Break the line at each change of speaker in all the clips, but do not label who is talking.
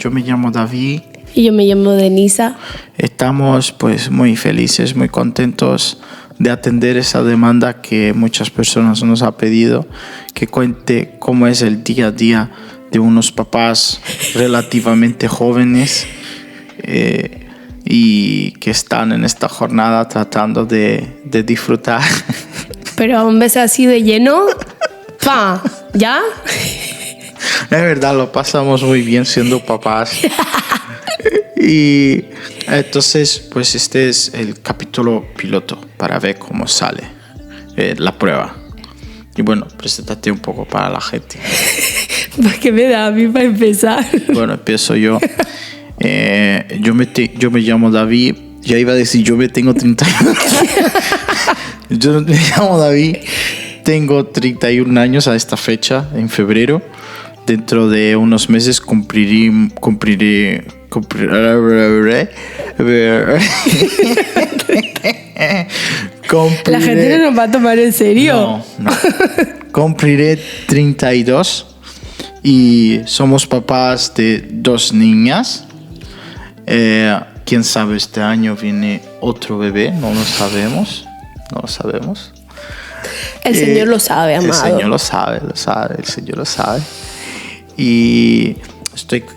Yo me llamo David.
Y yo me llamo Denisa.
Estamos pues muy felices, muy contentos de atender esa demanda que muchas personas nos han pedido, que cuente cómo es el día a día de unos papás relativamente jóvenes y que están en esta jornada tratando de disfrutar.
Pero a un beso así de lleno, ¡pa! ¿Ya?
Es verdad, lo pasamos muy bien siendo papás. Y entonces, pues este es el capítulo piloto para ver cómo sale la prueba. Y bueno, preséntate un poco para la gente.
¿Qué me da a mí para empezar?
Bueno, empiezo yo. Yo me llamo David. Ya iba a decir, yo me tengo 31. Yo me llamo David. Tengo 31 años a esta fecha, en febrero. Dentro de unos meses cumpliré.
La gente no nos va a tomar en serio.
No. Cumpliré 32 y somos papás de 2 niñas. Quién sabe, este año viene otro bebé, no lo sabemos.
El Señor lo sabe, amado.
El Señor lo sabe, el Señor lo sabe. Y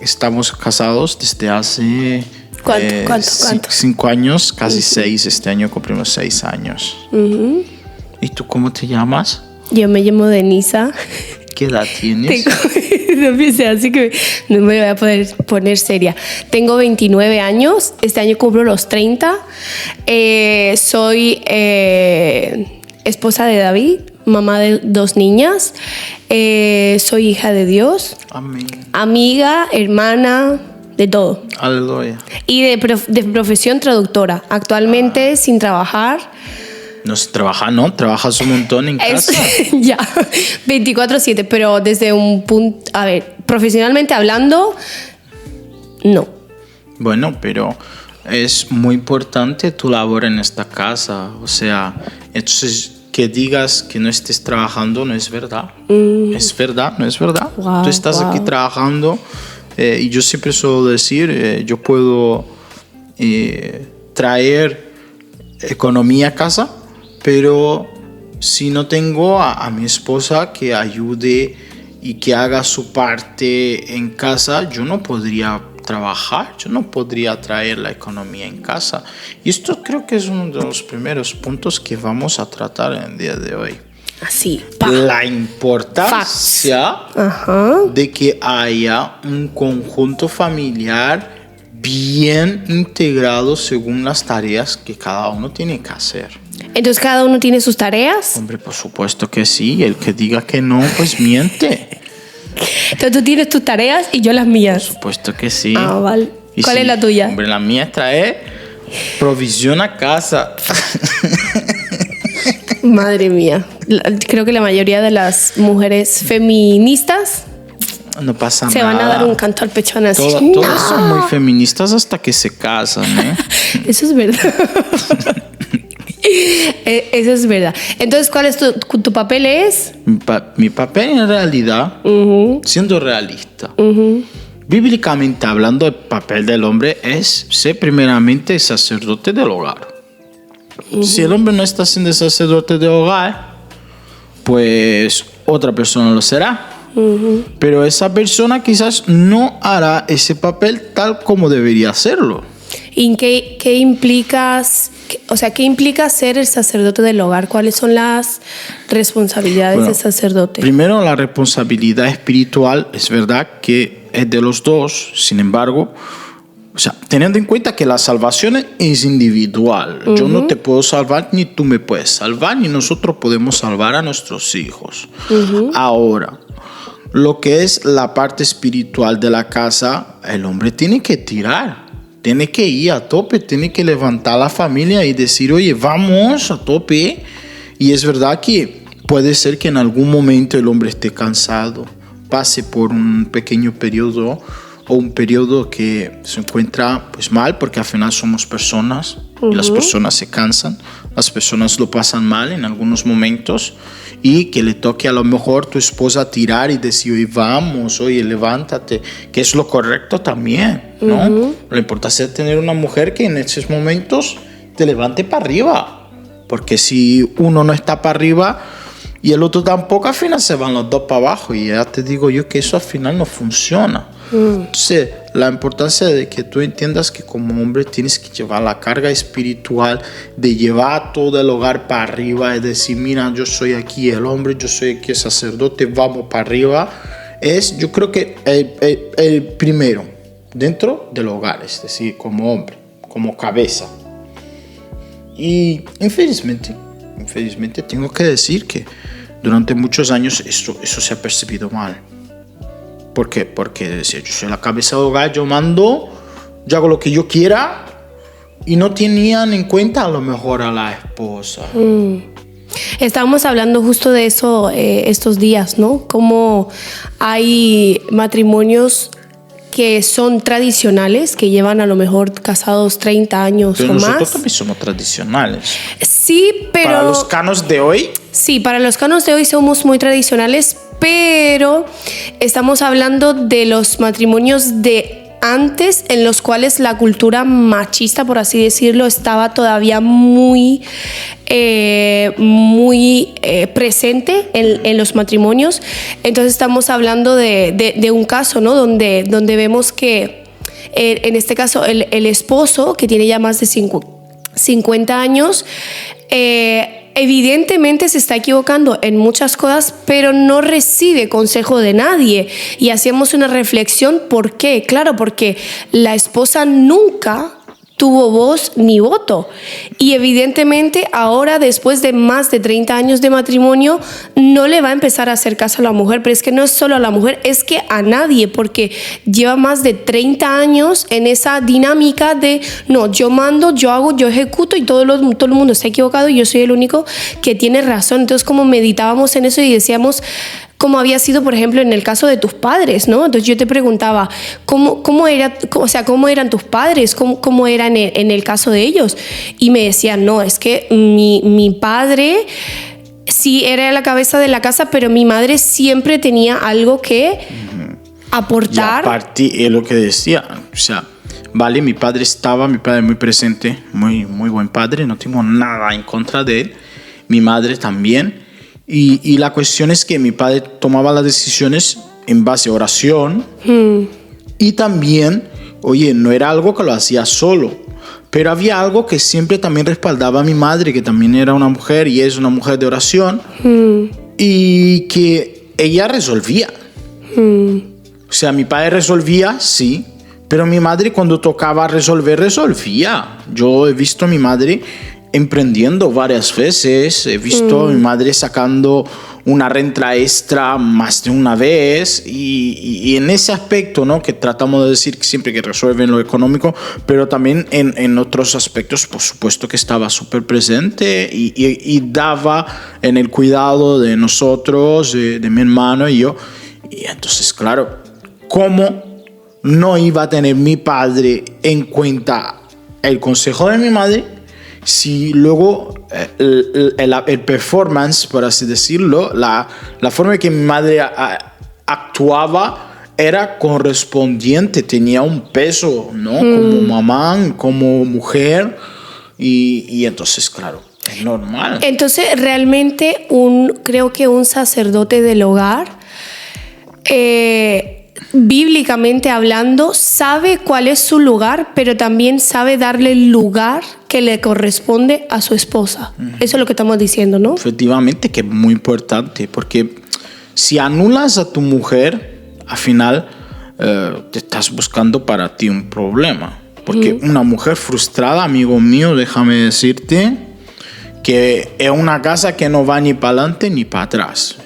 estamos casados desde hace
¿Cuánto?
5 años, casi 6. Este año cumplimos 6 años. Uh-huh. ¿Y tú cómo te llamas?
Yo me llamo Denisa.
¿Qué edad tienes?
No empecé así que no me voy a poder poner seria. Tengo 29 años. Este año cumplo los 30. Soy esposa de David, mamá de 2 niñas. Soy hija de Dios.
Amén.
Amiga, hermana, de todo.
Aleluya.
Y de profesión traductora. Actualmente sin trabajar.
No se trabaja, ¿no? Trabajas un montón en casa.
Ya, 24/7, pero desde un punto... A ver, profesionalmente hablando, no.
Bueno, pero es muy importante tu labor en esta casa. O sea, entonces que digas que no estés trabajando no es verdad. Es verdad, no es verdad.
Wow,
tú estás aquí trabajando y yo siempre suelo decir, yo puedo traer economía a casa, pero si no tengo a mi esposa que ayude y que haga su parte en casa, yo no podría trabajar, yo no podría traer la economía en casa. Y esto creo que es uno de los primeros puntos que vamos a tratar en el día de hoy.
Así.
La importancia de que haya un conjunto familiar bien integrado según las tareas que cada uno tiene que hacer.
Entonces, ¿cada uno tiene sus tareas?
Hombre, por supuesto que sí. El que diga que no, pues miente.
Entonces, tú tienes tus tareas y yo las mías.
Por supuesto que sí.
Ah, vale. ¿Cuál es la tuya?
Hombre, la mía es traer provisión a casa.
Madre mía. Creo que la mayoría de las mujeres feministas
no pasa
se
nada.
van a dar un canto al pechón así.
Todas son muy feministas hasta que se casan, ¿eh?
Eso es verdad. Eso es verdad. Entonces, ¿cuál es tu papel? Es
mi papel en realidad, siendo realista, bíblicamente hablando, el papel del hombre es ser primeramente sacerdote del hogar. Si el hombre no está siendo sacerdote del hogar, pues otra persona lo será. Pero esa persona quizás no hará ese papel tal como debería hacerlo.
¿Y qué implica ser el sacerdote del hogar? ¿Cuáles son las responsabilidades del sacerdote?
Primero, la responsabilidad espiritual es verdad que es de los dos. Sin embargo, o sea, teniendo en cuenta que la salvación es individual. Yo no te puedo salvar, ni tú me puedes salvar, ni nosotros podemos salvar a nuestros hijos. Ahora, lo que es la parte espiritual de la casa, el hombre tiene que tirar. Tiene que ir a tope, tiene que levantar a la familia y decir, oye, vamos a tope. Y es verdad que puede ser que en algún momento el hombre esté cansado, pase por un pequeño periodo o un periodo que se encuentra pues mal, porque al final somos personas Y las personas se cansan, las personas lo pasan mal en algunos momentos y que le toque a lo mejor tu esposa tirar y decir, oye, vamos, oye, levántate, que es lo correcto también, ¿no? Lo importante es tener una mujer que en esos momentos te levante para arriba, porque si uno no está para arriba y el otro tampoco, al final se van los dos para abajo y ya te digo yo que eso al final no funciona. Entonces, la importancia de que tú entiendas que como hombre tienes que llevar la carga espiritual de llevar todo el hogar para arriba, es decir, mira, yo soy aquí el hombre, yo soy aquí el sacerdote, vamos para arriba, es yo creo que el primero dentro del hogar, es decir, como hombre, como cabeza. Y infelizmente tengo que decir que durante muchos años eso se ha percibido mal. ¿Por qué? Porque decía, yo soy la cabeza del hogar, yo mando, yo hago lo que yo quiera, y no tenían en cuenta a lo mejor a la esposa.
Estábamos hablando justo de eso estos días, ¿no? Cómo hay matrimonios que son tradicionales, que llevan a lo mejor casados 30 años
pero
o
nosotros
más.
También somos tradicionales.
Sí, pero...
Para los canos de hoy.
Sí, para los canos de hoy somos muy tradicionales, pero estamos hablando de los matrimonios de antes, en los cuales la cultura machista, por así decirlo, estaba todavía muy presente en los matrimonios. Entonces estamos hablando de un caso, ¿no? donde vemos que en este caso el esposo, que tiene ya más de 50 años, evidentemente se está equivocando en muchas cosas, pero no recibe consejo de nadie. Y hacíamos una reflexión, ¿por qué? Claro, porque la esposa nunca tuvo voz ni voto. Y evidentemente ahora, después de más de 30 años de matrimonio, no le va a empezar a hacer caso a la mujer. Pero es que no es solo a la mujer, es que a nadie, porque lleva más de 30 años en esa dinámica de no, yo mando, yo hago, yo ejecuto y todo el mundo está equivocado y yo soy el único que tiene razón. Entonces, como meditábamos en eso y decíamos cómo había sido, por ejemplo, en el caso de tus padres, ¿no? Entonces yo te preguntaba, ¿cómo eran tus padres? ¿Cómo eran en el caso de ellos? Y me decían, no, es que mi padre sí era la cabeza de la casa, pero mi madre siempre tenía algo que aportar.
Y aparte, es lo que decía, o sea, vale, mi padre muy presente, muy buen padre, no tengo nada en contra de él, mi madre también. Y la cuestión es que mi padre tomaba las decisiones en base a oración y también, oye, no era algo que lo hacía solo, pero había algo que siempre también respaldaba a mi madre, que también era una mujer y es una mujer de oración y que ella resolvía. O sea, mi padre resolvía, sí, pero mi madre cuando tocaba resolvía. Yo he visto a mi madre emprendiendo varias veces, he visto a mi madre sacando una renta extra más de una vez y en ese aspecto, ¿no? Que tratamos de decir siempre que resuelven lo económico, pero también en otros aspectos, por supuesto que estaba súper presente y daba en el cuidado de nosotros, de mi hermano y yo. Y entonces, claro, ¿cómo no iba a tener mi padre en cuenta el consejo de mi madre? Si luego el performance, por así decirlo, la forma en que mi madre actuaba era correspondiente, tenía un peso, ¿no? Como mamá, como mujer, y entonces, claro, es normal.
Entonces, realmente creo que un sacerdote del hogar, bíblicamente hablando, sabe cuál es su lugar, pero también sabe darle el lugar que le corresponde a su esposa. Eso es lo que estamos diciendo, ¿no?
Efectivamente, que es muy importante, porque si anulas a tu mujer, al final te estás buscando para ti un problema. Porque una mujer frustrada, amigo mío, déjame decirte, que es una casa que no va ni para adelante ni para atrás.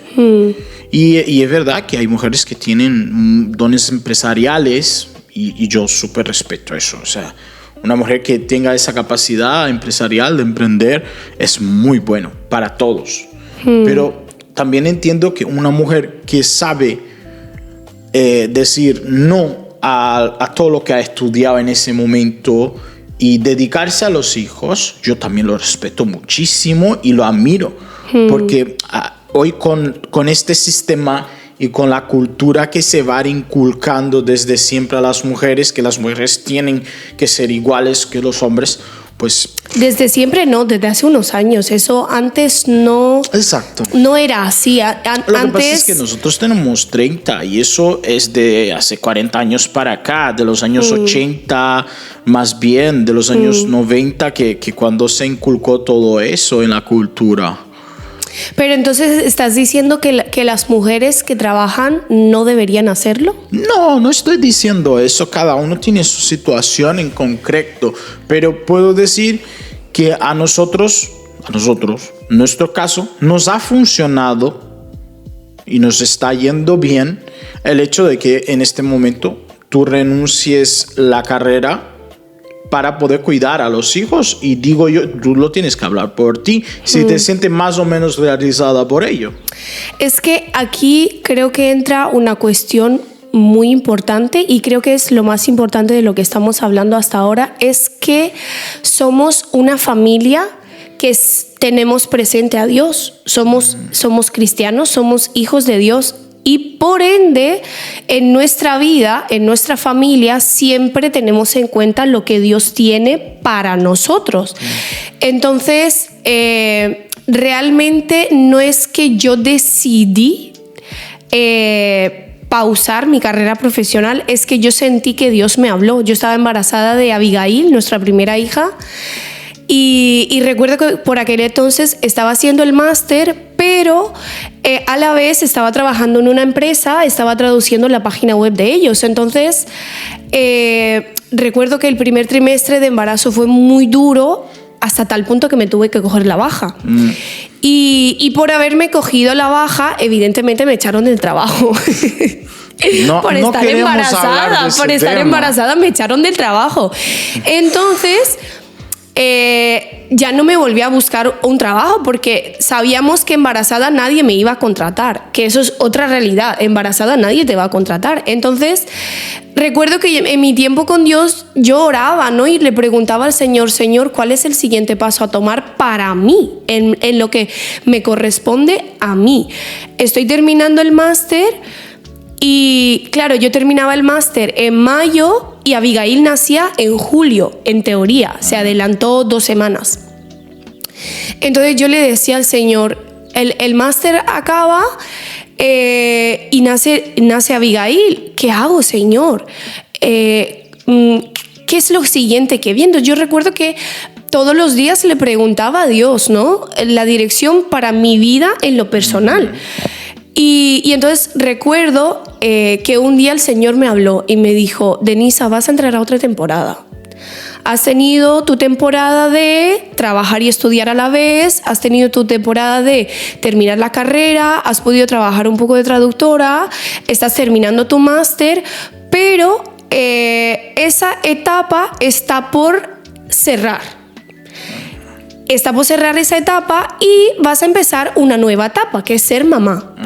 Y es verdad que hay mujeres que tienen dones empresariales y yo súper respeto eso. O sea, una mujer que tenga esa capacidad empresarial de emprender es muy bueno para todos. Pero también entiendo que una mujer que sabe decir no a todo lo que ha estudiado en ese momento y dedicarse a los hijos, yo también lo respeto muchísimo y lo admiro, porque hoy con este sistema y con la cultura que se va inculcando desde siempre a las mujeres, que las mujeres tienen que ser iguales que los hombres, pues...
Desde siempre no, desde hace unos años. Eso antes no...
Exacto.
No era así.
Lo que pasa es que nosotros tenemos 30 y eso es de hace 40 años para acá, de los años 80, más bien de los años 90, que cuando se inculcó todo eso en la cultura.
Pero entonces, ¿estás diciendo que las mujeres que trabajan no deberían hacerlo?
No estoy diciendo eso. Cada uno tiene su situación en concreto. Pero puedo decir que a nosotros, nuestro caso, nos ha funcionado y nos está yendo bien el hecho de que en este momento tú renuncies la carrera para poder cuidar a los hijos, y digo yo, tú lo tienes que hablar por ti, si te sientes más o menos realizada por ello.
Es que aquí creo que entra una cuestión muy importante, y creo que es lo más importante de lo que estamos hablando hasta ahora, es que somos una familia que tenemos presente a Dios, somos cristianos, somos hijos de Dios. Y por ende, en nuestra vida, en nuestra familia, siempre tenemos en cuenta lo que Dios tiene para nosotros. Entonces, realmente no es que yo decidí pausar mi carrera profesional, es que yo sentí que Dios me habló. Yo estaba embarazada de Abigail, nuestra primera hija, y recuerdo que por aquel entonces estaba haciendo el máster, pero a la vez estaba trabajando en una empresa, estaba traduciendo la página web de ellos. Entonces, recuerdo que el primer trimestre de embarazo fue muy duro, hasta tal punto que me tuve que coger la baja. Y por haberme cogido la baja, evidentemente me echaron del trabajo. Por estar embarazada me echaron del trabajo. Entonces... ya no me volví a buscar un trabajo, porque sabíamos que embarazada nadie me iba a contratar, que eso es otra realidad. Embarazada nadie te va a contratar. Entonces recuerdo que en mi tiempo con Dios yo oraba, ¿no? Y le preguntaba al Señor, ¿cuál es el siguiente paso a tomar para mí, en lo que me corresponde a mí? Estoy terminando el máster. Y claro, yo terminaba el máster en mayo y Abigail nacía en julio, en teoría. Se adelantó 2 semanas. Entonces yo le decía al Señor, el máster acaba y nace Abigail. ¿Qué hago, Señor? ¿Qué es lo siguiente que viendo? Yo recuerdo que todos los días le preguntaba a Dios, ¿no? La dirección para mi vida en lo personal. Y entonces recuerdo que un día el Señor me habló y me dijo, Denisa, vas a entrar a otra temporada. Has tenido tu temporada de trabajar y estudiar a la vez, has tenido tu temporada de terminar la carrera, has podido trabajar un poco de traductora, estás terminando tu máster, pero esa etapa está por cerrar. Está por cerrar esa etapa y vas a empezar una nueva etapa, que es ser mamá.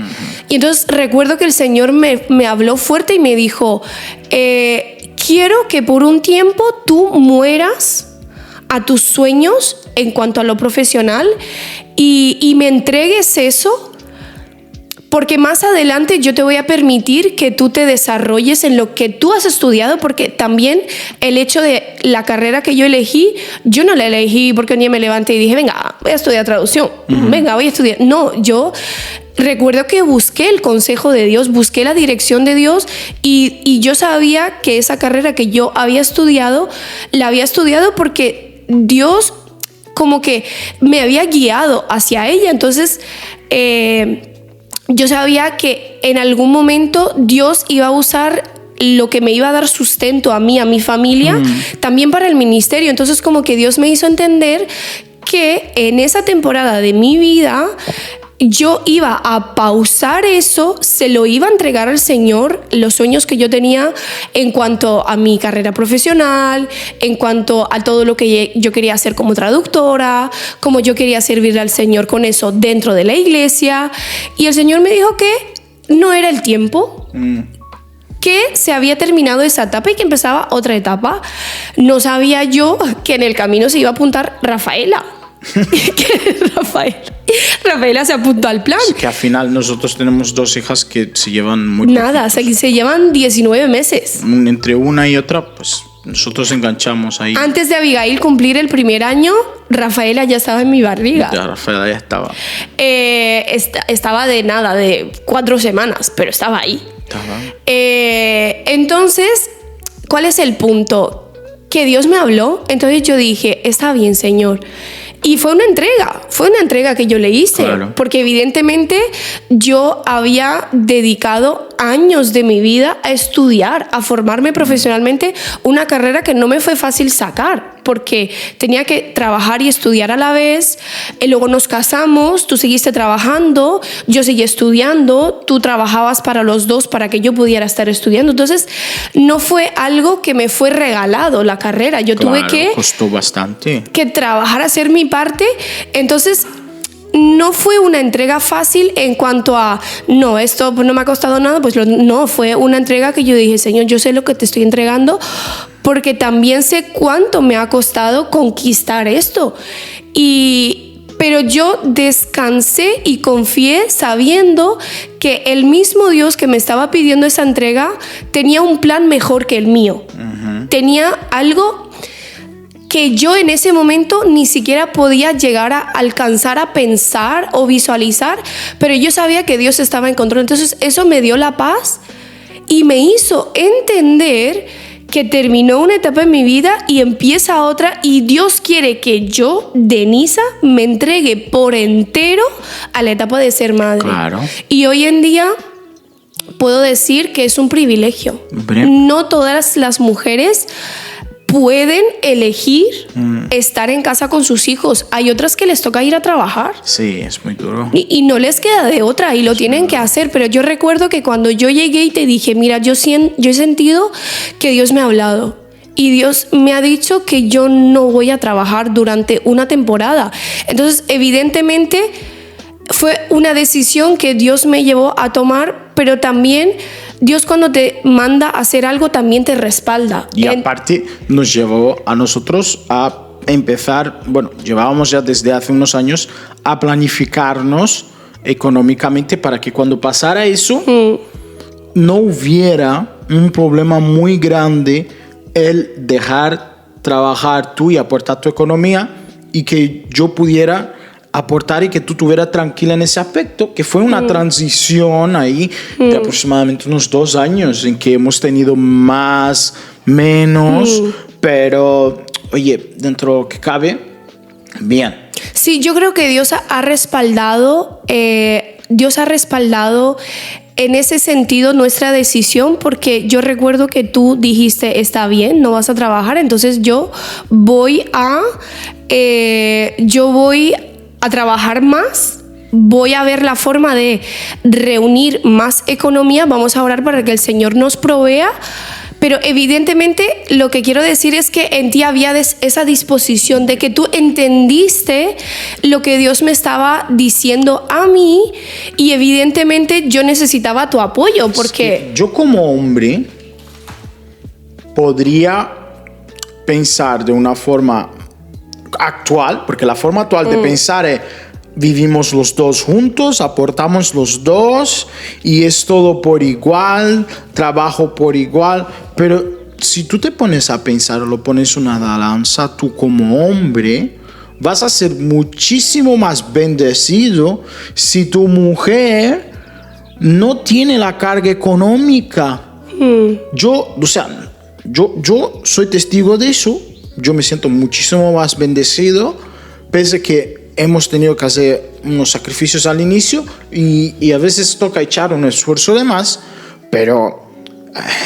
Y entonces recuerdo que el Señor me habló fuerte y me dijo, quiero que por un tiempo tú mueras a tus sueños en cuanto a lo profesional y me entregues eso, porque más adelante yo te voy a permitir que tú te desarrolles en lo que tú has estudiado, porque también el hecho de la carrera que yo elegí, yo no la elegí porque un día me levanté y dije, venga, voy a estudiar traducción, venga, voy a estudiar. No, yo recuerdo que busqué el consejo de Dios, busqué la dirección de Dios y yo sabía que esa carrera que yo había estudiado, la había estudiado porque Dios como que me había guiado hacia ella. Entonces, yo sabía que en algún momento Dios iba a usar lo que me iba a dar sustento a mí, a mi familia, también para el ministerio. Entonces como que Dios me hizo entender que en esa temporada de mi vida yo iba a pausar eso, se lo iba a entregar al Señor, los sueños que yo tenía en cuanto a mi carrera profesional, en cuanto a todo lo que yo quería hacer como traductora, como yo quería servirle al Señor con eso dentro de la iglesia. Y el Señor me dijo que no era el tiempo, que se había terminado esa etapa y que empezaba otra etapa. No sabía yo que en el camino se iba a apuntar Rafaela. Que Rafaela se apuntó al plan.
Es que al final nosotros tenemos 2 hijas que se llevan muy
Nada, se llevan 19 meses.
Entre una y otra, pues nosotros enganchamos ahí.
Antes de Abigail cumplir el primer año, Rafaela ya estaba en mi barriga.
Ya, Rafaela ya estaba.
Estaba de 4 semanas, pero estaba ahí. Entonces, ¿cuál es el punto? Que Dios me habló, entonces yo dije, está bien, Señor. Y fue una entrega que yo le hice, claro. Porque evidentemente yo había dedicado años de mi vida a estudiar, a formarme profesionalmente, una carrera que no me fue fácil sacar, porque tenía que trabajar y estudiar a la vez. Luego nos casamos, tú seguiste trabajando, yo seguí estudiando, tú trabajabas para los dos para que yo pudiera estar estudiando. Entonces no fue algo que me fue regalado la carrera, yo tuve que
costó bastante
que trabajar, hacer mi parte. Entonces no fue una entrega fácil en cuanto a no, esto pues no me ha costado nada, pues no, fue una entrega que yo dije, Señor, yo sé lo que te estoy entregando, porque también sé cuánto me ha costado conquistar esto. Pero yo descansé y confié sabiendo que el mismo Dios que me estaba pidiendo esa entrega tenía un plan mejor que el mío. Uh-huh. Tenía algo que yo en ese momento ni siquiera podía llegar a alcanzar a pensar o visualizar, pero yo sabía que Dios estaba en control. Entonces eso me dio la paz y me hizo entender que terminó una etapa en mi vida y empieza otra, y Dios quiere que yo, Denisa, me entregue por entero a la etapa de ser madre.
Claro.
Y hoy en día puedo decir que es un privilegio. No todas las mujeres pueden elegir estar en casa con sus hijos. Hay otras que les toca ir a trabajar.
Sí, es muy duro.
Y no les queda de otra y lo tienen que hacer. Pero yo recuerdo que cuando yo llegué y te dije, mira, yo he sentido que Dios me ha hablado. Y Dios me ha dicho que yo no voy a trabajar durante una temporada. Entonces, evidentemente, fue una decisión que Dios me llevó a tomar, pero también Dios, cuando te manda a hacer algo, también te respalda.
Y aparte nos llevó a nosotros a empezar, bueno, llevábamos ya desde hace unos años a planificarnos económicamente para que cuando pasara eso no hubiera un problema muy grande el dejar trabajar tú y aportar tu economía, y que yo pudiera aportar y que tú estuvieras tranquila en ese aspecto, que fue una transición ahí de aproximadamente unos 2 años en que hemos tenido más, menos, pero oye, dentro de lo que cabe, bien.
Sí, yo creo que Dios ha respaldado en ese sentido nuestra decisión, porque yo recuerdo que tú dijiste, está bien, no vas a trabajar, entonces yo voy a trabajar más, voy a ver la forma de reunir más economía, vamos a orar para que el Señor nos provea. Pero evidentemente lo que quiero decir es que en ti había esa disposición de que tú entendiste lo que Dios me estaba diciendo a mí, y evidentemente yo necesitaba tu apoyo, porque
yo como hombre podría pensar de una forma actual, porque la forma actual de pensar es: vivimos los dos juntos, aportamos los dos y es todo por igual, trabajo por igual. Pero si tú te pones a pensar, lo pones una balanza, tú como hombre vas a ser muchísimo más bendecido si tu mujer no tiene la carga económica. Yo soy testigo de eso. Yo me siento muchísimo más bendecido, pese a que hemos tenido que hacer unos sacrificios al inicio y a veces toca echar un esfuerzo de más, pero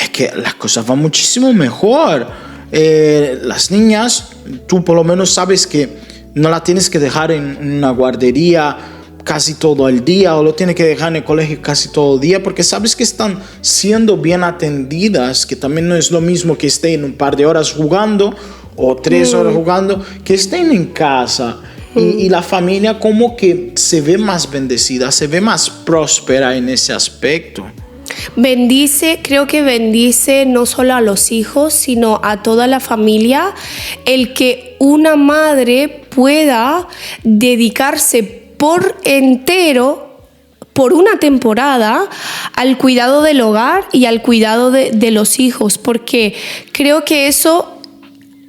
es que las cosas van muchísimo mejor. Las niñas, tú por lo menos sabes que no la tienes que dejar en una guardería casi todo el día, o lo tienes que dejar en el colegio casi todo el día, porque sabes que están siendo bien atendidas, que también no es lo mismo que estén un par de horas jugando o 3 horas jugando, que estén en casa. Y la familia como que se ve más bendecida, se ve más próspera en ese aspecto.
Creo que bendice no solo a los hijos, sino a toda la familia, el que una madre pueda dedicarse por entero, por una temporada, al cuidado del hogar y al cuidado de los hijos, porque creo que eso,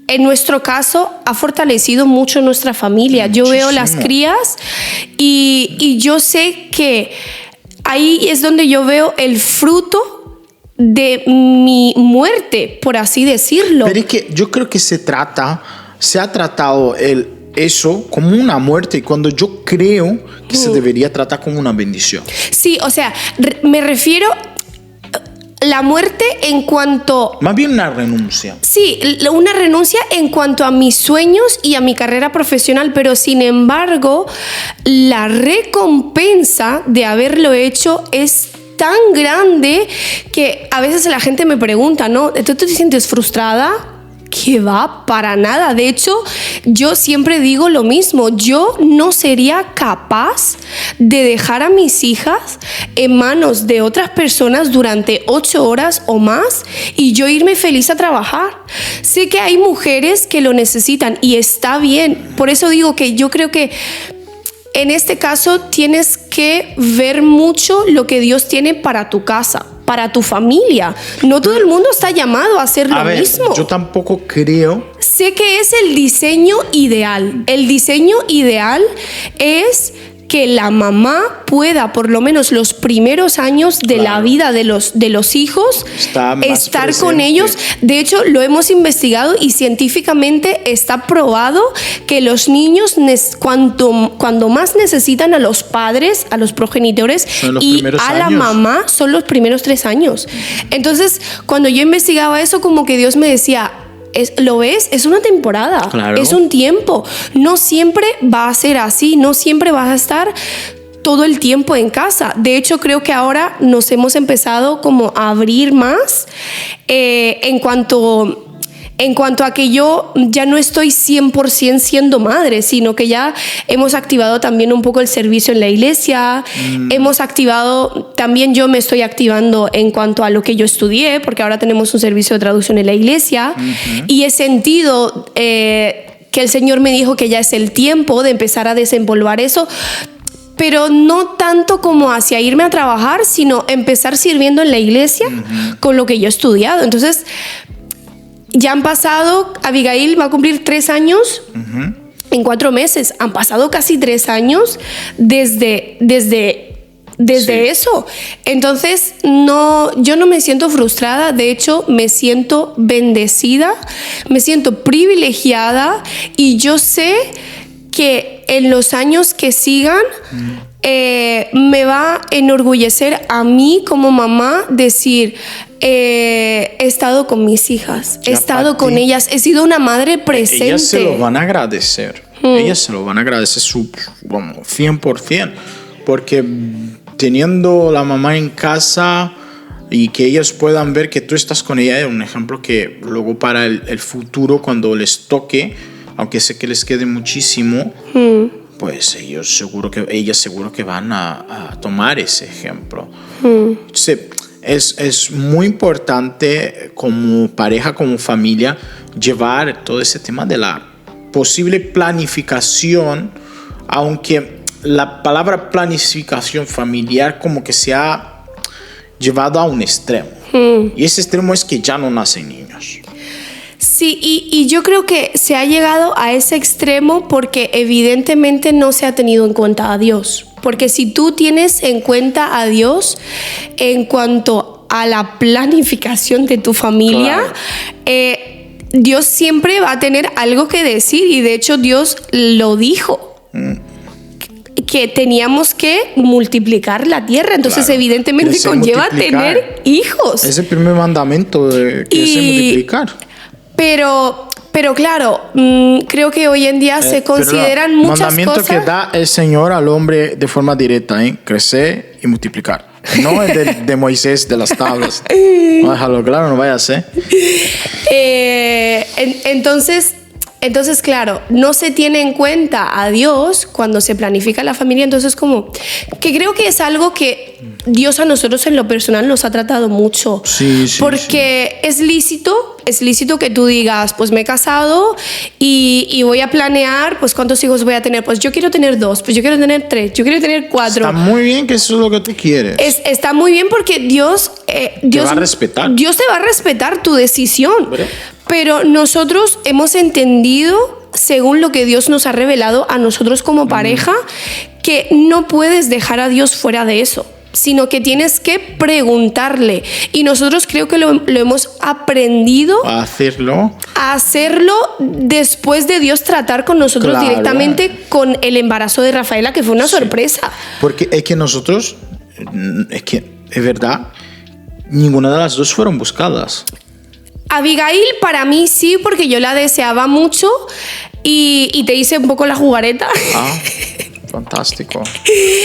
en nuestro caso, ha fortalecido mucho nuestra familia. Yo veo las crías y yo sé que ahí es donde yo veo el fruto de mi muerte, por así decirlo.
Pero es que yo creo que se ha tratado eso como una muerte, y cuando yo creo que se debería tratar como una bendición.
Sí, o sea, me refiero la muerte en cuanto...
Más bien una renuncia.
Sí, una renuncia en cuanto a mis sueños y a mi carrera profesional, pero sin embargo, la recompensa de haberlo hecho es tan grande que a veces la gente me pregunta, ¿no? ¿Tú te sientes frustrada? Que va, para nada. De hecho, yo siempre digo lo mismo. Yo no sería capaz de dejar a mis hijas en manos de otras personas durante 8 horas o más y yo irme feliz a trabajar. Sé que hay mujeres que lo necesitan y está bien. Por eso digo que yo creo que en este caso tienes que ver mucho lo que Dios tiene para tu casa, para tu familia. No todo el mundo está llamado a hacer lo mismo.
Yo tampoco creo.
Sé que es el diseño ideal. El diseño ideal es que la mamá pueda, por lo menos los primeros años de la vida de los hijos, estar con ellos. De hecho, lo hemos investigado y científicamente está probado que los niños, cuando más necesitan a los padres, a los progenitores y a la mamá, son los primeros 3 años. Entonces, cuando yo investigaba eso, como que Dios me decía... ¿Lo ves? Es una temporada, claro. Es un tiempo. No siempre va a ser así, no siempre vas a estar todo el tiempo en casa. De hecho, creo que ahora nos hemos empezado como a abrir más en cuanto a que yo ya no estoy 100% siendo madre, sino que ya hemos activado también un poco el servicio en la iglesia, hemos activado, también yo me estoy activando en cuanto a lo que yo estudié, porque ahora tenemos un servicio de traducción en la iglesia, y he sentido que el Señor me dijo que ya es el tiempo de empezar a desempolvar eso, pero no tanto como hacia irme a trabajar, sino empezar sirviendo en la iglesia con lo que yo he estudiado. Entonces, ya han pasado, Abigail va a cumplir 3 años en 4 meses. Han pasado casi 3 años desde eso. Entonces, yo no me siento frustrada. De hecho, me siento bendecida, me siento privilegiada y yo sé que en los años que sigan me va a enorgullecer a mí como mamá decir... he estado con mis hijas, he estado con ellas, he sido una madre presente.
Ellas se lo van a agradecer, ellas se lo van a agradecer 100%, porque teniendo la mamá en casa y que ellas puedan ver que tú estás con ella es un ejemplo que luego para el futuro, cuando les toque, aunque sé que les quede muchísimo, pues ellas seguro que van a tomar ese ejemplo. Sí. Es muy importante como pareja, como familia, llevar todo ese tema de la posible planificación, aunque la palabra planificación familiar como que se ha llevado a un extremo. Y ese extremo es que ya no nacen niños.
Sí, y yo creo que se ha llegado a ese extremo porque evidentemente no se ha tenido en cuenta a Dios. Porque si tú tienes en cuenta a Dios en cuanto a la planificación de tu familia, claro, Dios siempre va a tener algo que decir, y de hecho Dios lo dijo. Que teníamos que multiplicar la tierra, entonces claro, evidentemente conlleva tener hijos.
Es el primer mandamiento que es multiplicar.
Pero claro, creo que hoy en día se consideran muchas
mandamiento
cosas.
Que da el Señor al hombre de forma directa, crecer y multiplicar. No es de Moisés, de las tablas. No, déjalo claro, no vaya a ser.
Entonces, Entonces, claro, no se tiene en cuenta a Dios cuando se planifica la familia. Entonces, como que creo que es algo que Dios a nosotros en lo personal nos ha tratado mucho.
Sí,
porque es lícito que tú digas, pues me he casado y voy a planear, pues cuántos hijos voy a tener. Pues yo quiero tener 2, pues yo quiero tener 3, yo quiero tener 4.
Está muy bien que eso es lo que tú quieres.
Está muy bien porque Dios
te va a respetar.
Dios te va a respetar tu decisión.
¿Verdad?
Pero nosotros hemos entendido, según lo que Dios nos ha revelado a nosotros como pareja, que no puedes dejar a Dios fuera de eso, sino que tienes que preguntarle. Y nosotros creo que lo hemos aprendido
A hacerlo
después de Dios tratar con nosotros
Claro.
directamente con el embarazo de Rafaela, que fue una sorpresa.
Porque es que nosotros, es verdad, ninguna de las dos fueron buscadas.
Abigail para mí sí, porque yo la deseaba mucho y te hice un poco la jugareta.
Ah, fantástico.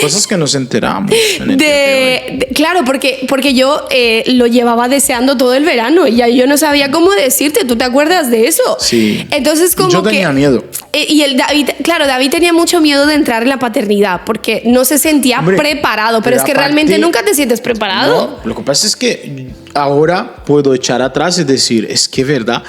Cosas que nos enteramos. En el día de hoy.
Claro, porque yo lo llevaba deseando todo el verano y ya yo no sabía cómo decirte. ¿Tú te acuerdas de eso?
Sí.
Entonces, como
Yo tenía miedo.
Y David tenía mucho miedo de entrar en la paternidad porque no se sentía
Hombre,
preparado, pero
pero
es que
aparte-
realmente nunca te sientes preparado.
No, lo que pasa es que ahora puedo echar atrás y decir, es que es verdad,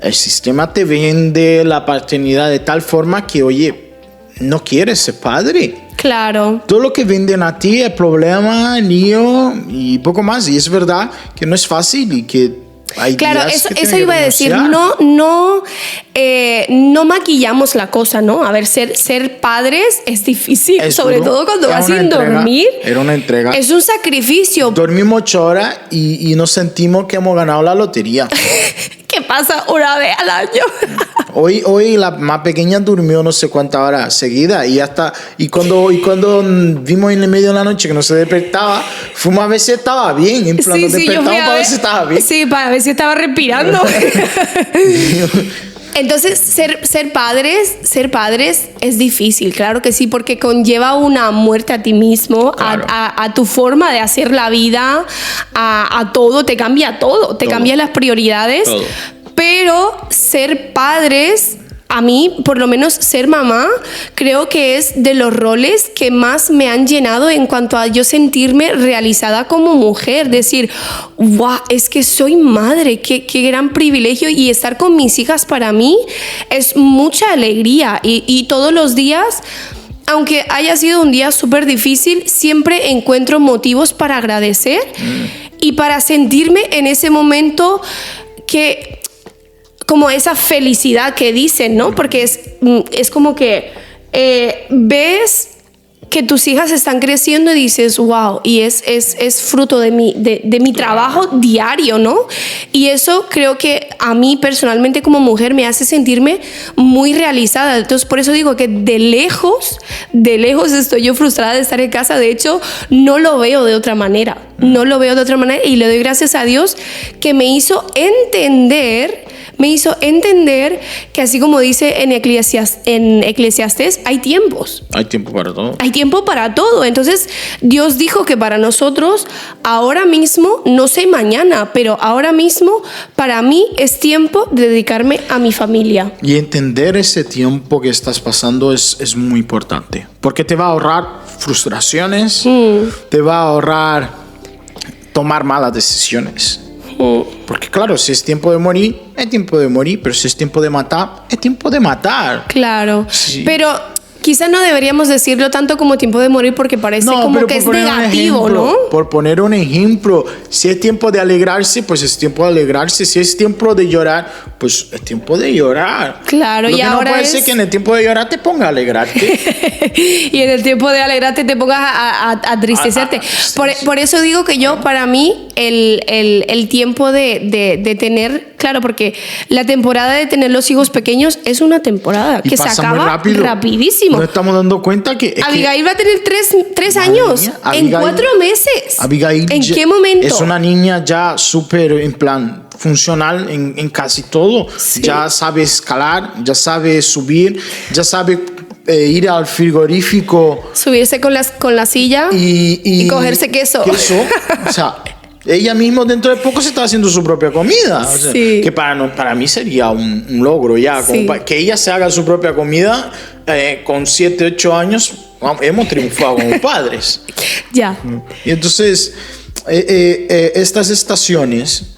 el sistema te vende la paternidad de tal forma que, oye, no quieres ser padre.
Claro.
Todo lo que venden a ti es problema, lío y poco más. Y es verdad que no es fácil y que hay
Claro,
días que
eso
tienen
iba
que
a decir,
renunciar.
no maquillamos la cosa, ¿no? A ver, ser padres es difícil,
Es
sobre
duro.
todo cuando
Era
vas
una
sin
entrega,
dormir.
era una entrega.
Es un sacrificio.
Dormimos 8 horas y nos sentimos que hemos ganado la lotería.
¿Qué pasa una vez al año?
Hoy la más pequeña durmió no sé cuántas horas seguidas y cuando vimos en el medio de la noche que no se despertaba, fuimos a ver si estaba bien, en plan nos
yo
despertamos
fui a
para ver si estaba bien.
Sí, para ver si estaba respirando. Entonces, ser padres es difícil, claro que sí, porque conlleva una muerte a ti mismo,
Claro.
a tu forma de hacer la vida, a todo, te cambia todo, te
Todo.
cambia las prioridades.
Todo.
Pero ser padres, a mí, por lo menos ser mamá, creo que es de los roles que más me han llenado en cuanto a yo sentirme realizada como mujer. Decir, wow, es que soy madre, qué gran privilegio. Y estar con mis hijas para mí es mucha alegría. Y todos los días, aunque haya sido un día súper difícil, siempre encuentro motivos para agradecer y para sentirme en ese momento que... como esa felicidad que dicen, ¿no? Porque es como que ves que tus hijas están creciendo y dices, wow, y es fruto de mi trabajo diario, ¿no? Y eso creo que a mí personalmente como mujer me hace sentirme muy realizada. Entonces, por eso digo que de lejos estoy yo frustrada de estar en casa. De hecho, no lo veo de otra manera. No lo veo de otra manera y le doy gracias a Dios que me hizo entender que así como dice en Eclesiastés, hay tiempos.
Hay tiempo para todo.
Hay tiempo para todo. Entonces, Dios dijo que para nosotros, ahora mismo, no sé mañana, pero ahora mismo, para mí es tiempo de dedicarme a mi familia.
Y entender ese tiempo que estás pasando es muy importante. Porque te va a ahorrar frustraciones, te va a ahorrar tomar malas decisiones. Porque claro, si es tiempo de morir, es tiempo de morir, pero si es tiempo de matar, es tiempo de matar.
Claro,
Sí.
pero quizá no deberíamos decirlo tanto como tiempo de morir porque parece como
pero
que
por
es
poner un
negativo,
ejemplo,
¿no?
Por poner un ejemplo, si es tiempo de alegrarse, pues es tiempo de alegrarse. Si es tiempo de llorar, pues es tiempo de llorar.
Claro,
Lo
y
que
ahora
no puede
es-
ser que en el tiempo de llorar te ponga a alegrarte.
Y en el tiempo de alegrarte te pongas a tristecerte. Por eso digo que yo, para mí, el tiempo de tener, claro, porque la temporada de tener los hijos pequeños es una temporada
Y
que se
pasa muy
acaba
rápido.
rapidísimo.
Nos estamos dando cuenta que... es que
Abigail va a tener tres
Madre
años
mía,
en
Abigail-
4 meses.
Abigail
¿En
ya-
qué momento?
Es una niña ya súper, en plan, funcional en casi todo.
Sí.
Ya sabe escalar, ya sabe subir, ya sabe ir al frigorífico
Subirse con la silla y cogerse queso.
O sea, Ella misma dentro de poco se está haciendo su propia comida. O sea,
Sí.
que para mí sería un logro ya.
Sí.
Que ella se haga su propia comida con 7, 8 años. Hemos triunfado como padres.
Ya.
Y entonces, estas estaciones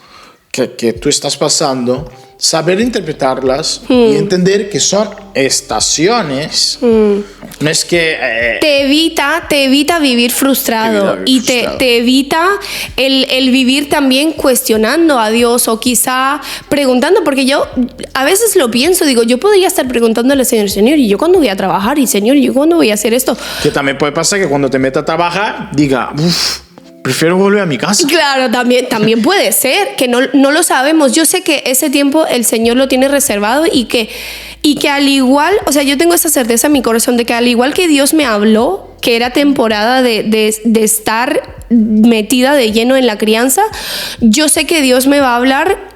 que tú estás pasando, saber interpretarlas y entender que son estaciones. No es que...
Te evita vivir frustrado
Te evita vivir
y
frustrado.
te evita el vivir también cuestionando a Dios o quizá preguntando, porque yo a veces lo pienso, digo, yo podría estar preguntándole al Señor, ¿y yo cuándo voy a trabajar? Y Señor, ¿yo cuándo voy a hacer esto?
que también puede pasar que cuando te metas a trabajar, diga, uff, prefiero volver a mi casa.
Claro, también puede ser, que no lo sabemos. Yo sé que ese tiempo el Señor lo tiene reservado y que al igual, o sea, yo tengo esa certeza en mi corazón de que al igual que Dios me habló, que era temporada de estar metida de lleno en la crianza, yo sé que Dios me va a hablar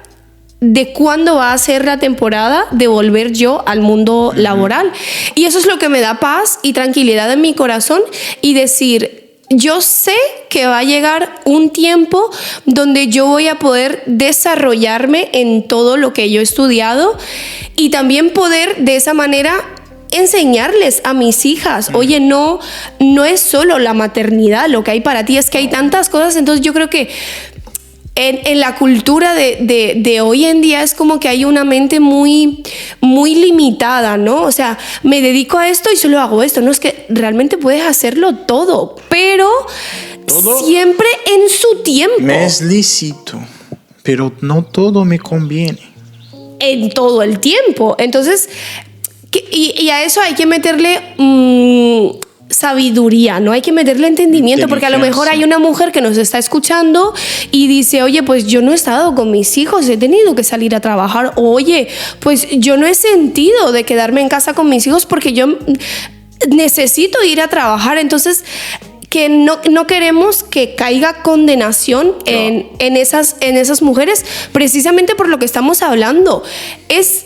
de cuándo va a ser la temporada de volver yo al mundo laboral. Y eso es lo que me da paz y tranquilidad en mi corazón y decir... Yo sé que va a llegar un tiempo donde yo voy a poder desarrollarme en todo lo que yo he estudiado y también poder de esa manera enseñarles a mis hijas, oye, no es solo la maternidad lo que hay para ti, es que hay tantas cosas. Entonces yo creo que en la cultura de hoy en día es como que hay una mente muy, muy limitada, ¿no? O sea, me dedico a esto y solo hago esto. No, es que realmente puedes hacerlo todo, pero
Todo
siempre en su tiempo.
Me es lícito, pero no todo me conviene.
En todo el tiempo. Entonces, y a eso hay que meterle sabiduría, no hay que meterle entendimiento, porque a lo mejor hay una mujer que nos está escuchando y dice, oye, pues yo no he estado con mis hijos, he tenido que salir a trabajar, oye, pues yo no he sentido de quedarme en casa con mis hijos porque yo necesito ir a trabajar. Entonces, que no queremos que caiga condenación en esas mujeres, precisamente por lo que estamos hablando. Es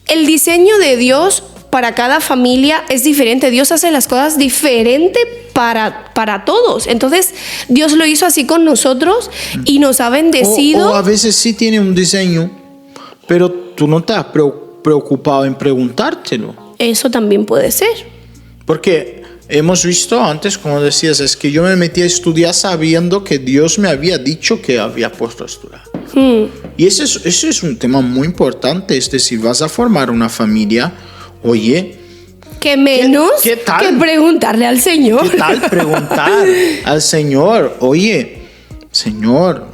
el diseño de Dios para cada familia es diferente. Dios hace las cosas diferente para todos. Entonces, Dios lo hizo así con nosotros y nos ha bendecido.
O a veces sí tiene un diseño, pero tú no te has preocupado en preguntártelo.
Eso también puede ser.
Porque hemos visto antes, como decías, es que yo me metí a estudiar sabiendo que Dios me había dicho que había puesto a estudiar. Y ese es un tema muy importante. Es decir, vas a formar una familia, oye,
Que menos
¿Qué tal?
que preguntarle al Señor.
¿qué tal preguntar al Señor? Oye, Señor,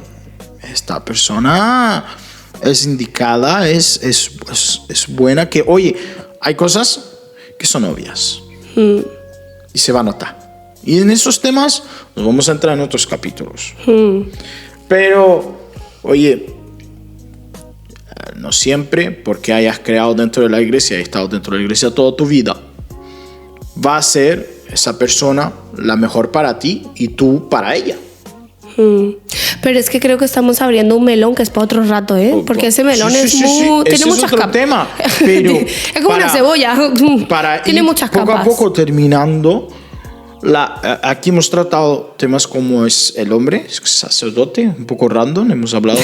esta persona es indicada, es buena, que, oye, hay cosas que son obvias. Y se va a notar. Y en esos temas nos vamos a entrar en otros capítulos. Pero, oye, no siempre, porque hayas creado dentro de la iglesia y estado dentro de la iglesia toda tu vida, va a ser esa persona la mejor para ti y tú para ella.
Pero es que creo que estamos abriendo un melón que es para otro rato, ¿eh? Porque ese melón
Sí, sí, sí.
tiene
Ese
muchas
es otro
capas.
tema, pero
es como una cebolla. Tiene
ir
muchas
poco
capas.
a poco terminando. Aquí hemos tratado temas como es el hombre, es sacerdote, un poco random. Hemos hablado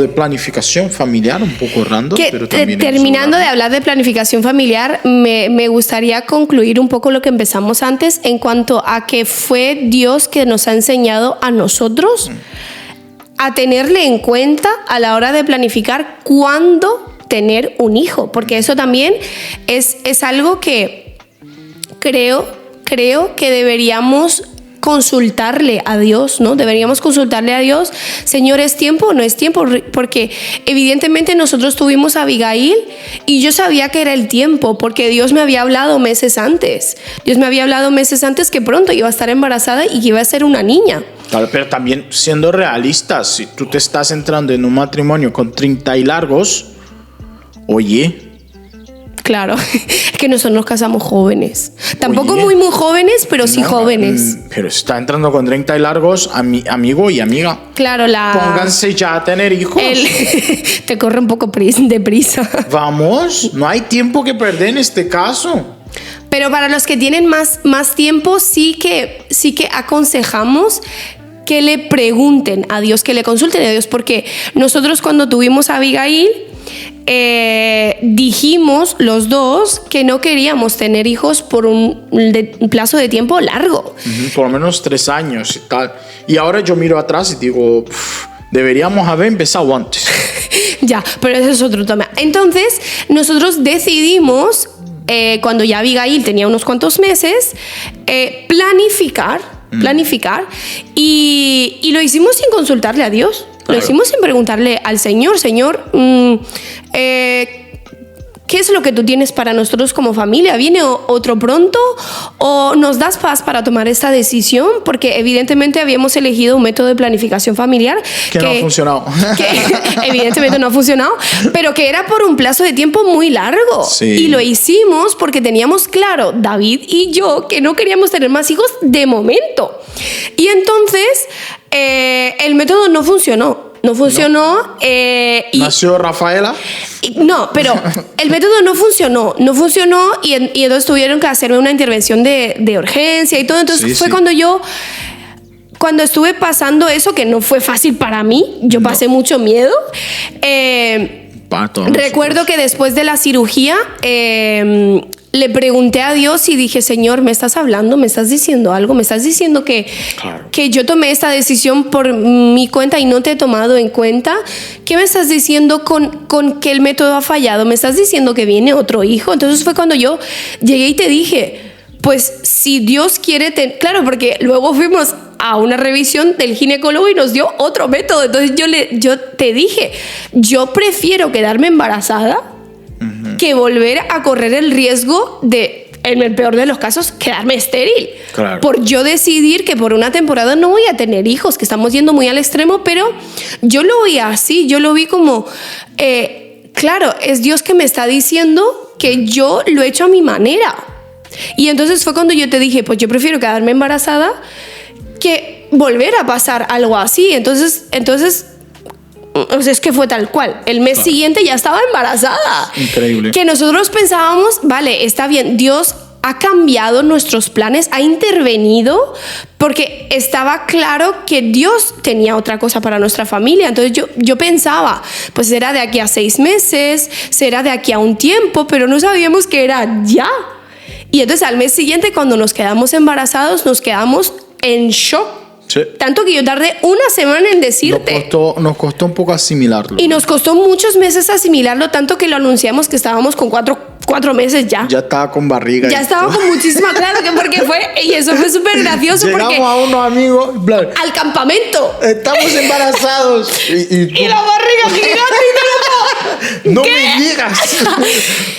de planificación familiar, un poco random.
Que,
pero también
terminando de hablar de planificación familiar, me gustaría concluir un poco lo que empezamos antes en cuanto a que fue Dios que nos ha enseñado a nosotros a tenerle en cuenta a la hora de planificar cuándo tener un hijo, porque eso también es algo que creo que deberíamos consultarle a Dios, ¿no? Deberíamos consultarle a Dios, Señor, ¿es tiempo o no es tiempo? Porque evidentemente nosotros tuvimos a Abigail y yo sabía que era el tiempo, porque Dios me había hablado meses antes. Dios me había hablado meses antes que pronto iba a estar embarazada y que iba a ser una niña.
Claro, pero también siendo realistas, si tú te estás entrando en un matrimonio con 30 y largos, oye...
Claro, es que nosotros nos casamos jóvenes. Tampoco
Oye,
muy jóvenes, pero sí jóvenes.
Pero está entrando con 30 y largos, amigo y amiga.
Claro,
Pónganse ya a tener hijos.
Te corre un poco deprisa.
Vamos, no hay tiempo que perder en este caso.
Pero para los que tienen más tiempo, sí que aconsejamos que le pregunten a Dios, que le consulten a Dios, porque nosotros cuando tuvimos a Abigail, dijimos los dos que no queríamos tener hijos por un plazo de tiempo largo.
Por lo menos 3 años y tal. Y ahora yo miro atrás y digo, deberíamos haber empezado antes.
Ya, pero ese es otro tema. Entonces, nosotros decidimos, cuando ya Abigail tenía unos cuantos meses, planificar, y lo hicimos sin consultarle a Dios. Lo hicimos sin preguntarle al Señor, ¿qué es lo que tú tienes para nosotros como familia? ¿Viene otro pronto? ¿O nos das paz para tomar esta decisión? Porque evidentemente habíamos elegido un método de planificación familiar
que no ha funcionado.
Que evidentemente no ha funcionado, pero que era por un plazo de tiempo muy largo.
Sí.
Y lo hicimos porque teníamos claro, David y yo, que no queríamos tener más hijos de momento. Y entonces el método no funcionó. No funcionó.
¿Nació Rafaela?
No, pero el método no funcionó y entonces tuvieron que hacerme una intervención de urgencia y todo. Entonces fue cuando estuve pasando eso, que no fue fácil para mí, yo pasé mucho miedo. Recuerdo que después de la cirugía le pregunté a Dios y dije, Señor, ¿me estás hablando? ¿Me estás diciendo algo? ¿Me estás diciendo que yo tomé esta decisión por mi cuenta y no te he tomado en cuenta? ¿Qué me estás diciendo con que el método ha fallado? ¿Me estás diciendo que viene otro hijo? Entonces fue cuando yo llegué y te dije, pues si Dios quiere... Claro, porque luego fuimos a una revisión del ginecólogo y nos dio otro método. Entonces yo te dije, yo prefiero quedarme embarazada que volver a correr el riesgo de, en el peor de los casos, quedarme estéril.
Claro.
Por yo decidir que por una temporada no voy a tener hijos, que estamos yendo muy al extremo, pero yo lo vi así, yo lo vi como, claro, es Dios que me está diciendo que yo lo he hecho a mi manera. Y entonces fue cuando yo te dije, pues yo prefiero quedarme embarazada que volver a pasar algo así. Entonces es que fue tal cual. El mes siguiente ya estaba embarazada.
Increíble.
Que nosotros pensábamos, vale, está bien, Dios ha cambiado nuestros planes, ha intervenido, porque estaba claro que Dios tenía otra cosa para nuestra familia. Entonces yo pensaba, pues será de aquí a 6 meses, será de aquí a un tiempo, pero no sabíamos que era ya. Y entonces al mes siguiente, cuando nos quedamos embarazados, nos quedamos en shock.
Sí.
Tanto que yo tardé una semana en decirte.
Nos costó un poco asimilarlo.
Y nos costó muchos meses asimilarlo, tanto que lo anunciamos que estábamos con 4 meses ya.
Ya estaba con barriga.
Ya estaba con muchísima, claro, que porque fue, y eso fue súper gracioso.
Llegamos
porque
a unos amigos,
al campamento.
Estamos embarazados.
Y la barriga gigante y
no me digas.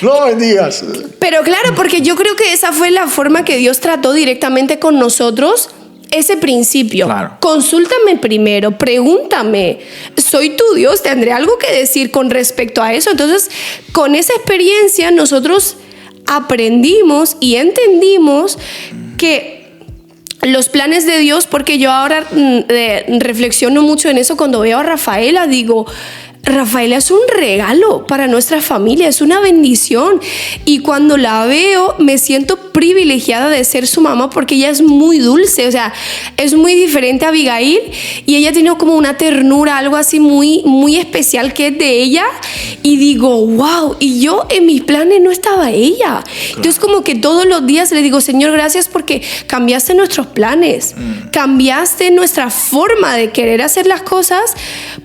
No me digas.
Pero claro, porque yo creo que esa fue la forma que Dios trató directamente con nosotros. Ese principio,
claro.
Consúltame primero, pregúntame, soy tu Dios, tendré algo que decir con respecto a eso. Entonces, con esa experiencia nosotros aprendimos y entendimos que los planes de Dios, porque yo ahora reflexiono mucho en eso cuando veo a Rafaela, digo, Rafaela es un regalo para nuestra familia, es una bendición, y cuando la veo me siento privilegiada de ser su mamá porque ella es muy dulce, o sea, es muy diferente a Abigail y ella tiene como una ternura, algo así muy, muy especial que es de ella, y digo, wow, y yo en mis planes no estaba ella. Entonces como que todos los días le digo, Señor, gracias porque cambiaste nuestros planes, cambiaste nuestra forma de querer hacer las cosas,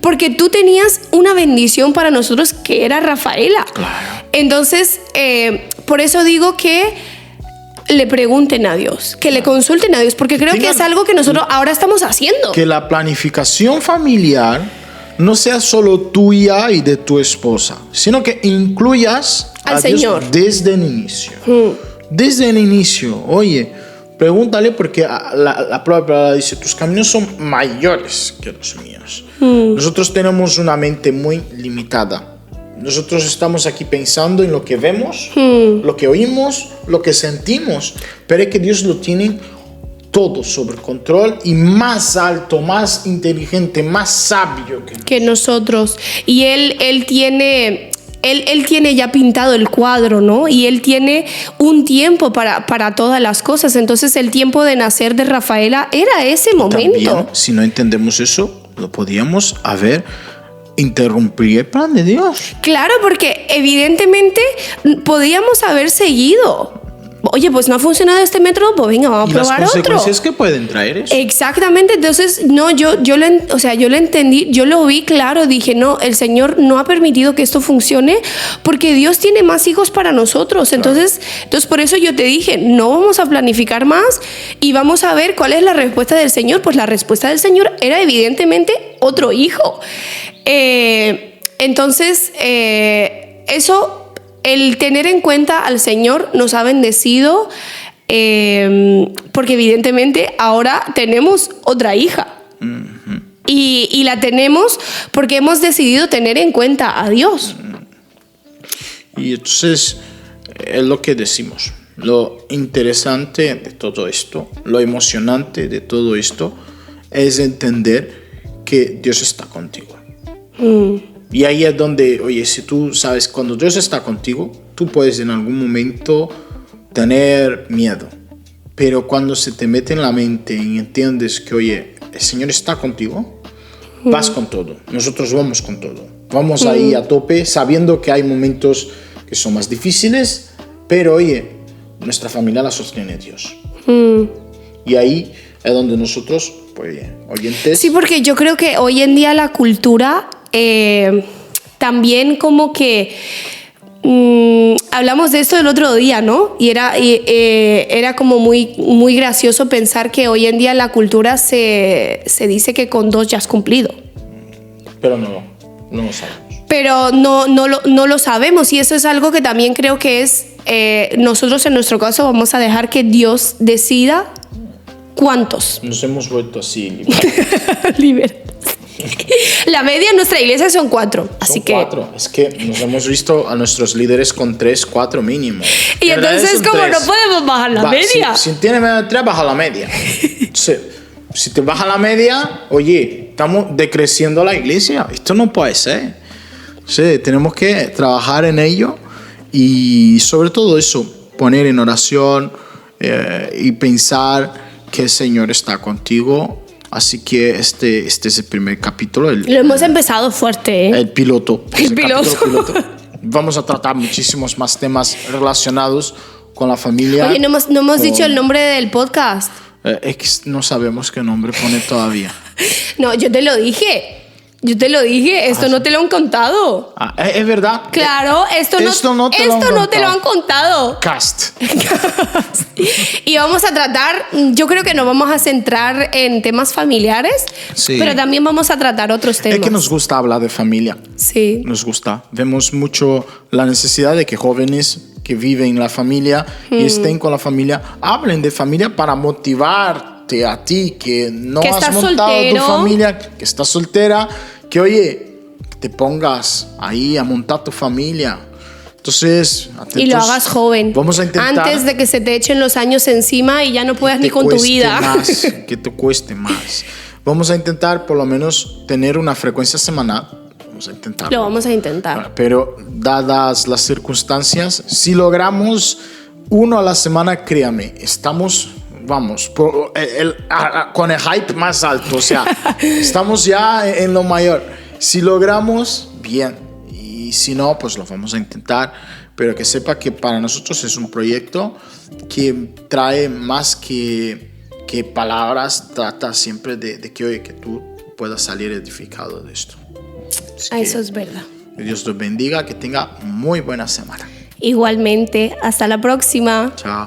porque tú tenías una bendición para nosotros que era Rafaela.
Claro.
Entonces, por eso digo que le pregunten a Dios, que le consulten a Dios, porque creo que es algo que nosotros ahora estamos haciendo.
Que la planificación familiar no sea solo tuya y de tu esposa, sino que incluyas
al
a
Señor
Dios desde el inicio. Desde el inicio, oye, pregúntale, porque la prueba palabra dice, tus caminos son mayores que los míos. Nosotros tenemos una mente muy limitada. Nosotros estamos aquí pensando en lo que vemos, lo que oímos, lo que sentimos, pero es que Dios lo tiene todo sobre control y más alto, más inteligente, más sabio que nosotros.
Y Él tiene Él tiene ya pintado el cuadro, ¿no? Y Él tiene un tiempo para todas las cosas. Entonces el tiempo de nacer de Rafaela era ese momento.
También, si no entendemos eso, lo podíamos haber interrumpido el plan de Dios.
Claro, porque evidentemente podíamos haber seguido. Oye, pues no ha funcionado este método, pues venga, vamos a probar
las
otro.
consecuencias que pueden traer eso.
Exactamente, entonces no, yo lo entendí, yo lo vi claro, dije, no, el Señor no ha permitido que esto funcione porque Dios tiene más hijos para nosotros. Entonces por eso yo te dije, no vamos a planificar más y vamos a ver cuál es la respuesta del Señor. Pues la respuesta del Señor era evidentemente otro hijo. Entonces, eso, el tener en cuenta al Señor nos ha bendecido porque evidentemente ahora tenemos otra hija. Uh-huh. Y la tenemos porque hemos decidido tener en cuenta a Dios.
Y entonces es lo que decimos. Lo interesante de todo esto, lo emocionante de todo esto es entender que Dios está contigo. Y ahí es donde, oye, si tú sabes, cuando Dios está contigo, tú puedes en algún momento tener miedo. Pero cuando se te mete en la mente y entiendes que, oye, el Señor está contigo, vas con todo. Nosotros vamos con todo. Vamos ahí a tope, sabiendo que hay momentos que son más difíciles, pero, oye, nuestra familia la sostiene Dios. Y ahí es donde nosotros, pues, oyentes...
Sí, porque yo creo que hoy en día la cultura... también como que hablamos de esto el otro día, ¿no? Y era como muy, muy gracioso pensar que hoy en día en la cultura se dice que con 2 ya has cumplido.
Pero no lo sabemos.
Pero no lo sabemos, y eso es algo que también creo que es, nosotros en nuestro caso vamos a dejar que Dios decida cuántos.
Nos hemos vuelto así
liberales. La media en nuestra iglesia son 4. Así que
4. Es que nos hemos visto a nuestros líderes con 3, 4 mínimo.
Y entonces, como 3. No podemos bajar la media.
Si tiene 3, baja la media. Si te baja la media, oye, estamos decreciendo la iglesia. Esto no puede ser. Sí, tenemos que trabajar en ello y sobre todo eso, poner en oración y pensar que el Señor está contigo. Así que este es el primer capítulo. Lo
hemos empezado fuerte, ¿eh?
El piloto.
El piloto.
Vamos a tratar muchísimos más temas relacionados con la familia.
Oye, no hemos dicho el nombre del podcast.
Es que no sabemos qué nombre poner todavía.
No, yo te lo dije, esto no te lo han contado.
Es verdad.
Claro, esto no te lo han contado.
Cast.
Y vamos a tratar, yo creo que nos vamos a centrar en temas familiares, sí, pero también vamos a tratar otros temas.
Es que nos gusta hablar de familia.
Sí.
Nos gusta. Vemos mucho la necesidad de que jóvenes que viven la familia y estén con la familia hablen de familia para motivarte a ti que no has montado soltero, tu familia, que estás soltera, que oye, te pongas ahí a montar tu familia. Entonces, atentos,
y lo hagas joven.
Vamos a intentar
antes de que se te echen los años encima y ya no puedas ni con tu vida.
Que te cueste más. Vamos a intentar por lo menos tener una frecuencia semanal. Vamos a intentar.
Lo vamos a intentar.
Pero dadas las circunstancias, si logramos 1 a la semana, créame, estamos, vamos, con el hype más alto. O sea, estamos ya en lo mayor. Si logramos, bien. Y si no, pues lo vamos a intentar. Pero que sepa que para nosotros es un proyecto que trae más que palabras. Trata siempre de que, oye, que tú puedas salir edificado de esto.
Eso es verdad.
Que Dios los bendiga, que tenga muy buena semana.
Igualmente, hasta la próxima.
Chao.